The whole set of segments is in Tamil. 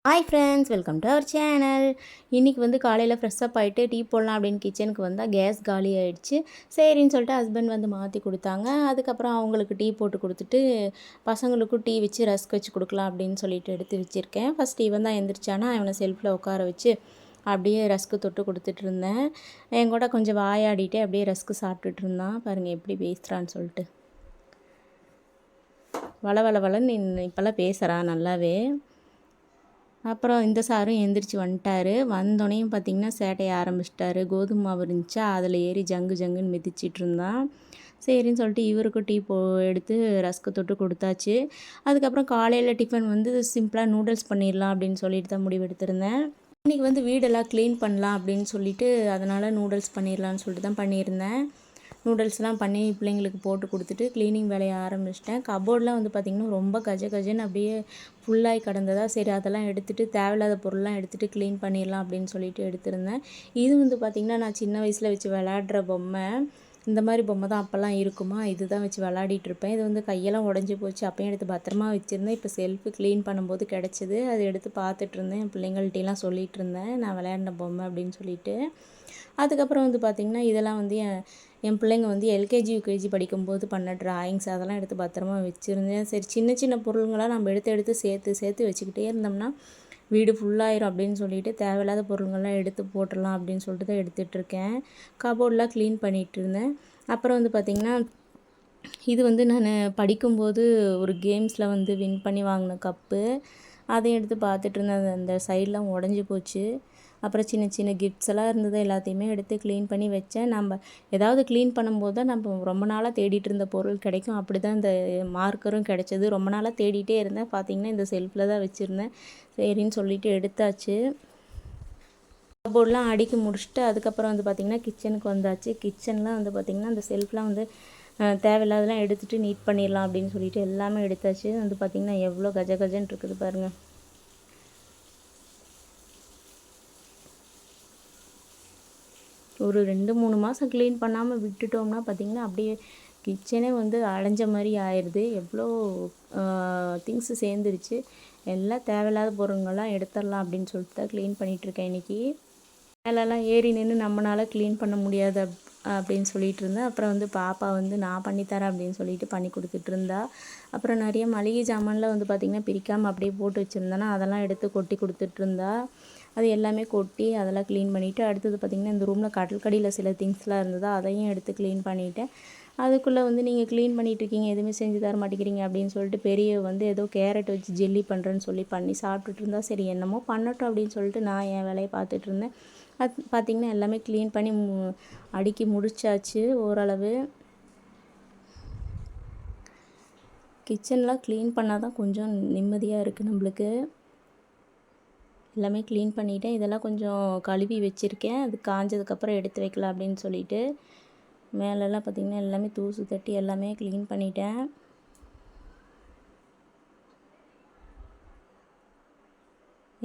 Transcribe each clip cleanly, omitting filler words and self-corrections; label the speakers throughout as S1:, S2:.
S1: Hi friends, welcome to our channel. இன்றைக்கி வந்து காலையில் ஃப்ரெஷ்ஷப் ஆகிட்டு டீ போடலாம் அப்படின்னு கிச்சனுக்கு வந்தால் கேஸ் காலி ஆகிடுச்சு. சரின்னு சொல்லிட்டு ஹஸ்பண்ட் வந்து மாற்றி கொடுத்தாங்க. அதுக்கப்புறம் அவங்களுக்கு டீ போட்டு கொடுத்துட்டு பசங்களுக்கும் டீ வச்சு ரஸ்க் வச்சு கொடுக்கலாம் அப்படின்னு சொல்லிட்டு எடுத்து வச்சுருக்கேன். ஃபஸ்ட் இவன் தான் எந்திரிச்சானா அவனை செல்ஃபில் உட்கார வச்சு அப்படியே ரஸ்க்கு தொட்டு கொடுத்துட்டு இருந்தேன். என் கூட கொஞ்சம் வாயாடிட்டே அப்படியே ரஸ்க்கு சாப்பிட்டுட்டு இருந்தான். பாருங்கள் எப்படி பேசுகிறான்னு சொல்லிட்டு. வளன்னு இப்போல்லாம் பேசுகிறான் நல்லாவே. அப்புறம் இந்த சாரும் எந்திரிச்சு வந்துட்டார். வந்தோடனையும் பார்த்திங்கன்னா சேட்டையை ஆரம்பிச்சிட்டாரு. கோதுமை மாவு இருந்துச்சா அதில் ஏறி ஜங்குன்னு மிதிச்சிட்டு இருந்தான். சரின்னு சொல்லிட்டு இவருக்கும் டீ எடுத்து ரஸ்க்கு தொட்டு கொடுத்தாச்சு. அதுக்கப்புறம் காலையில் டிஃபன் வந்து சிம்பிளாக நூடுல்ஸ் பண்ணிடலாம் அப்படின்னு சொல்லிட்டு தான் முடிவெடுத்திருந்தேன். இன்றைக்கி வந்து வீடெல்லாம் க்ளீன் பண்ணலாம் அப்படின்னு சொல்லிட்டு அதனால் நூடுல்ஸ் பண்ணிடலான்னு சொல்லிட்டு தான் பண்ணியிருந்தேன். நூடுல்ஸ்லாம் பண்ணி பிள்ளைங்களுக்கு போட்டு கொடுத்துட்டு க்ளீனிங் வேலையை ஆரம்பிச்சிட்டேன். கபோர்டெலாம் வந்து பார்த்திங்கன்னா ரொம்ப கஜன்னு அப்படியே ஃபுல்லாகி கிடந்ததா. சரி அதெல்லாம் எடுத்துகிட்டு தேவையில்லாத பொருள்லாம் எடுத்துகிட்டு க்ளீன் பண்ணிடலாம் அப்படின்னு சொல்லிட்டு எடுத்திருந்தேன். இது வந்து பார்த்திங்கன்னா நான் சின்ன வயசில் வச்சு விளையாடுற பொம்மை. இந்த மாதிரி பொம்மை தான் அப்போல்லாம் இருக்குமா, இது தான் வச்சு விளையாடிட்டுருப்பேன். இது வந்து கையெல்லாம் உடஞ்சி போச்சு. அப்போயும் எடுத்து பத்திரமா வச்சுருந்தேன். இப்போ செல்ஃபு க்ளீன் பண்ணும்போது கிடச்சிது. அதை எடுத்து பார்த்துட்ருந்தேன். என் பிள்ளைங்கள்ட்டலாம் சொல்லிகிட்டு இருந்தேன், நான் விளையாடின பொம்மை அப்படின்னு சொல்லிட்டு. அதுக்கப்புறம் வந்து பார்த்திங்கன்னா இதெல்லாம் வந்து என் பிள்ளைங்க வந்து எல்கேஜி யூகேஜி படிக்கும்போது பண்ண ட்ராயிங்ஸ் அதெல்லாம் எடுத்து பத்திரமா வச்சுருந்தேன். சரி சின்ன பொருளுங்களாம் நம்ம எடுத்து சேர்த்து வச்சுக்கிட்டே இருந்தோம்னா வீடு ஃபுல்லாயிரும் அப்படின்னு சொல்லிட்டு தேவையில்லாத பொருளுங்கள்லாம் எடுத்து போட்டுடலாம் அப்படின்னு சொல்லிட்டு தான் எடுத்துகிட்ருக்கேன். கபோர்டெலாம் க்ளீன் பண்ணிகிட்டு இருந்தேன். அப்புறம் வந்து பார்த்திங்கன்னா இது வந்து நான் படிக்கும்போது ஒரு கேம்ஸில் வந்து வின் பண்ணி வாங்கின கப்பு. அதை எடுத்து பார்த்துட்டு இருந்தேன். அந்த சைடெலாம் உடஞ்சி போச்சு. அப்புறம் சின்ன கிஃப்ட்ஸ் எல்லாம் இருந்தது, எல்லாத்தையுமே எடுத்து க்ளீன் பண்ணி வச்சேன். நம்ம ஏதாவது க்ளீன் பண்ணும்போது தான் நம்ம ரொம்ப நாளாக தேடிட்டு இருந்த பொருள் கிடைக்கும். அப்படி தான் இந்த மார்க்கரும் கிடைச்சது. ரொம்ப நாளாக தேடிட்டே இருந்தேன். பார்த்திங்கன்னா இந்த செல்ஃபில் தான் வச்சுருந்தேன். சரின்னு சொல்லிட்டு எடுத்தாச்சு. கபோர்டெலாம் அடுக்கி முடிச்சுட்டு அதுக்கப்புறம் வந்து பார்த்திங்கன்னா கிச்சனுக்கு வந்தாச்சு. கிச்சன்லாம் வந்து பார்த்திங்கன்னா அந்த செல்ஃப்லாம் வந்து தேவையில்லாதெல்லாம் எடுத்துகிட்டு நீட் பண்ணிடலாம் அப்படின்னு சொல்லிட்டு எல்லாமே எடுத்தாச்சு. வந்து பார்த்திங்கன்னா எவ்வளோ கஜன்னு இருக்குது பாருங்கள். ஒரு 2-3 மாதம் க்ளீன் பண்ணாமல் விட்டுட்டோம்னா பார்த்திங்கன்னா அப்படியே கிச்சனே வந்து அடைஞ்ச மாதிரி ஆயிடுது. எவ்வளோ திங்ஸு சேர்ந்துருச்சு. எல்லாம் தேவையில்லாத பொருளுங்கள்லாம் எடுத்துடலாம் அப்படின்னு சொல்லிட்டு தான் க்ளீன் பண்ணிகிட்ருக்கேன் இன்றைக்கி. மேலெல்லாம் ஏறி நின்று நம்மளால் க்ளீன் பண்ண முடியாது அப்படின்னு சொல்லிட்டு இருந்தேன். அப்புறம் வந்து பாப்பா வந்து நான் பண்ணித்தரேன் அப்படின்னு சொல்லிட்டு பண்ணி கொடுத்துட்ருந்தா. அப்புறம் நிறைய மளிகை ஜாமான்லாம் வந்து பார்த்திங்கன்னா பிரிக்காமல் அப்படியே போட்டு வச்சுருந்தேன்னா அதெல்லாம் எடுத்து கொட்டி கொடுத்துட்ருந்தா. அது எல்லாமே கொட்டி அதெல்லாம் க்ளீன் பண்ணிவிட்டு அடுத்தது பார்த்திங்கன்னா இந்த ரூமில் கட்டில் சில திங்ஸ்லாம் இருந்ததா அதையும் எடுத்து க்ளீன் பண்ணிவிட்டேன். அதுக்குள்ளே வந்து நீங்கள் க்ளீன் பண்ணிகிட்ருக்கீங்க, எதுவுமே செஞ்சு தர மாட்டேங்கிறீங்க அப்படின்னு சொல்லிட்டு பெரிய வந்து ஏதோ கேரட் வச்சு ஜெல்லி பண்ணுறேன்னு சொல்லி பண்ணி சாப்பிட்டுட்டு இருந்தா. சரி என்னமோ பண்ணட்டும் அப்படின்னு சொல்லிட்டு நான் என் வேலையை பார்த்துட்டு இருந்தேன். அது பார்த்திங்கன்னா எல்லாமே க்ளீன் பண்ணி அடுக்கி முடிச்சாச்சு ஓரளவு. கிச்சன்லாம் க்ளீன் பண்ணால் தான் கொஞ்சம் நிம்மதியாக இருக்குது நம்மளுக்கு. எல்லாமே க்ளீன் பண்ணிவிட்டேன். இதெல்லாம் கொஞ்சம் கழுவி வச்சுருக்கேன். அது காஞ்சதுக்கப்புறம் எடுத்து வைக்கலாம் அப்படின்னு சொல்லிட்டு. மேலெல்லாம் பார்த்திங்கன்னா எல்லாமே தூசு தட்டி எல்லாமே க்ளீன் பண்ணிட்டேன்.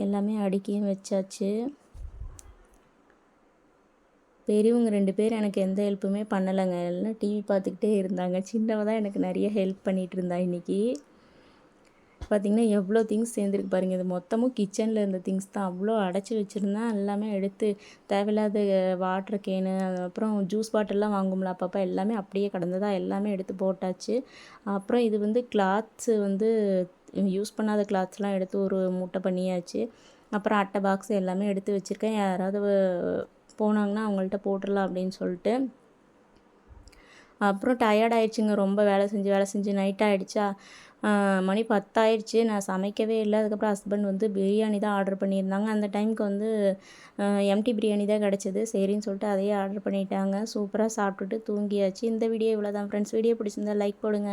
S1: எல்லாமே அடுக்கியும் வச்சாச்சு. பெரியவங்க 2 பேர் எனக்கு எந்த ஹெல்ப்புமே பண்ணலைங்க. எல்லாம் டிவி பார்த்துக்கிட்டே இருந்தாங்க. சின்னவ தான் எனக்கு நிறைய ஹெல்ப் பண்ணிகிட்டு இருந்தா இன்றைக்கி. பார்த்திங்கன்னா எவ்வளோ திங்ஸ் சேர்ந்துருக்கு பாருங்கள். இது மொத்தமும் கிச்சனில் இருந்த திங்ஸ் தான். அவ்வளோ அடைச்சி வச்சுருந்தேன். எல்லாமே எடுத்து தேவையில்லாத வாட்டர் கேனு அப்புறம் ஜூஸ் பாட்டில்லாம் வாங்கும்ல அப்பப்போ எல்லாமே அப்படியே கிடந்ததா எல்லாமே எடுத்து போட்டாச்சு. அப்புறம் இது வந்து கிளாத்ஸு வந்து யூஸ் பண்ணாத கிளாத்ஸ்லாம் எடுத்து ஒரு மூட்டை பண்ணியாச்சு. அப்புறம் அட்டை பாக்ஸ் எல்லாமே எடுத்து வச்சுருக்கேன். யாராவது போனாங்கன்னா அவங்கள்ட்ட போட்டுடலாம் அப்படின்னு சொல்லிட்டு. அப்புறம் டயர்ட் ஆகிடுச்சிங்க. ரொம்ப வேலை செஞ்சு நைட் ஆகிடுச்சா. மணி 10 ஆயிடுச்சு. நான் சமைக்கவே இல்லை. அதுக்கப்புறம் ஹஸ்பண்ட் வந்து பிரியாணி தான் ஆர்டர் பண்ணியிருந்தாங்க. அந்த டைமுக்கு வந்து எம்டி பிரியாணி தான் கிடச்சிது. சரின்னு சொல்லிட்டு அதையே ஆர்டர் பண்ணிட்டாங்க. சூப்பராக சாப்பிட்டுட்டு தூங்கியாச்சு. இந்த வீடியோ இவ்வளோ தான் ஃப்ரெண்ட்ஸ். வீடியோ பிடிச்சிருந்தா லைக் போடுங்க.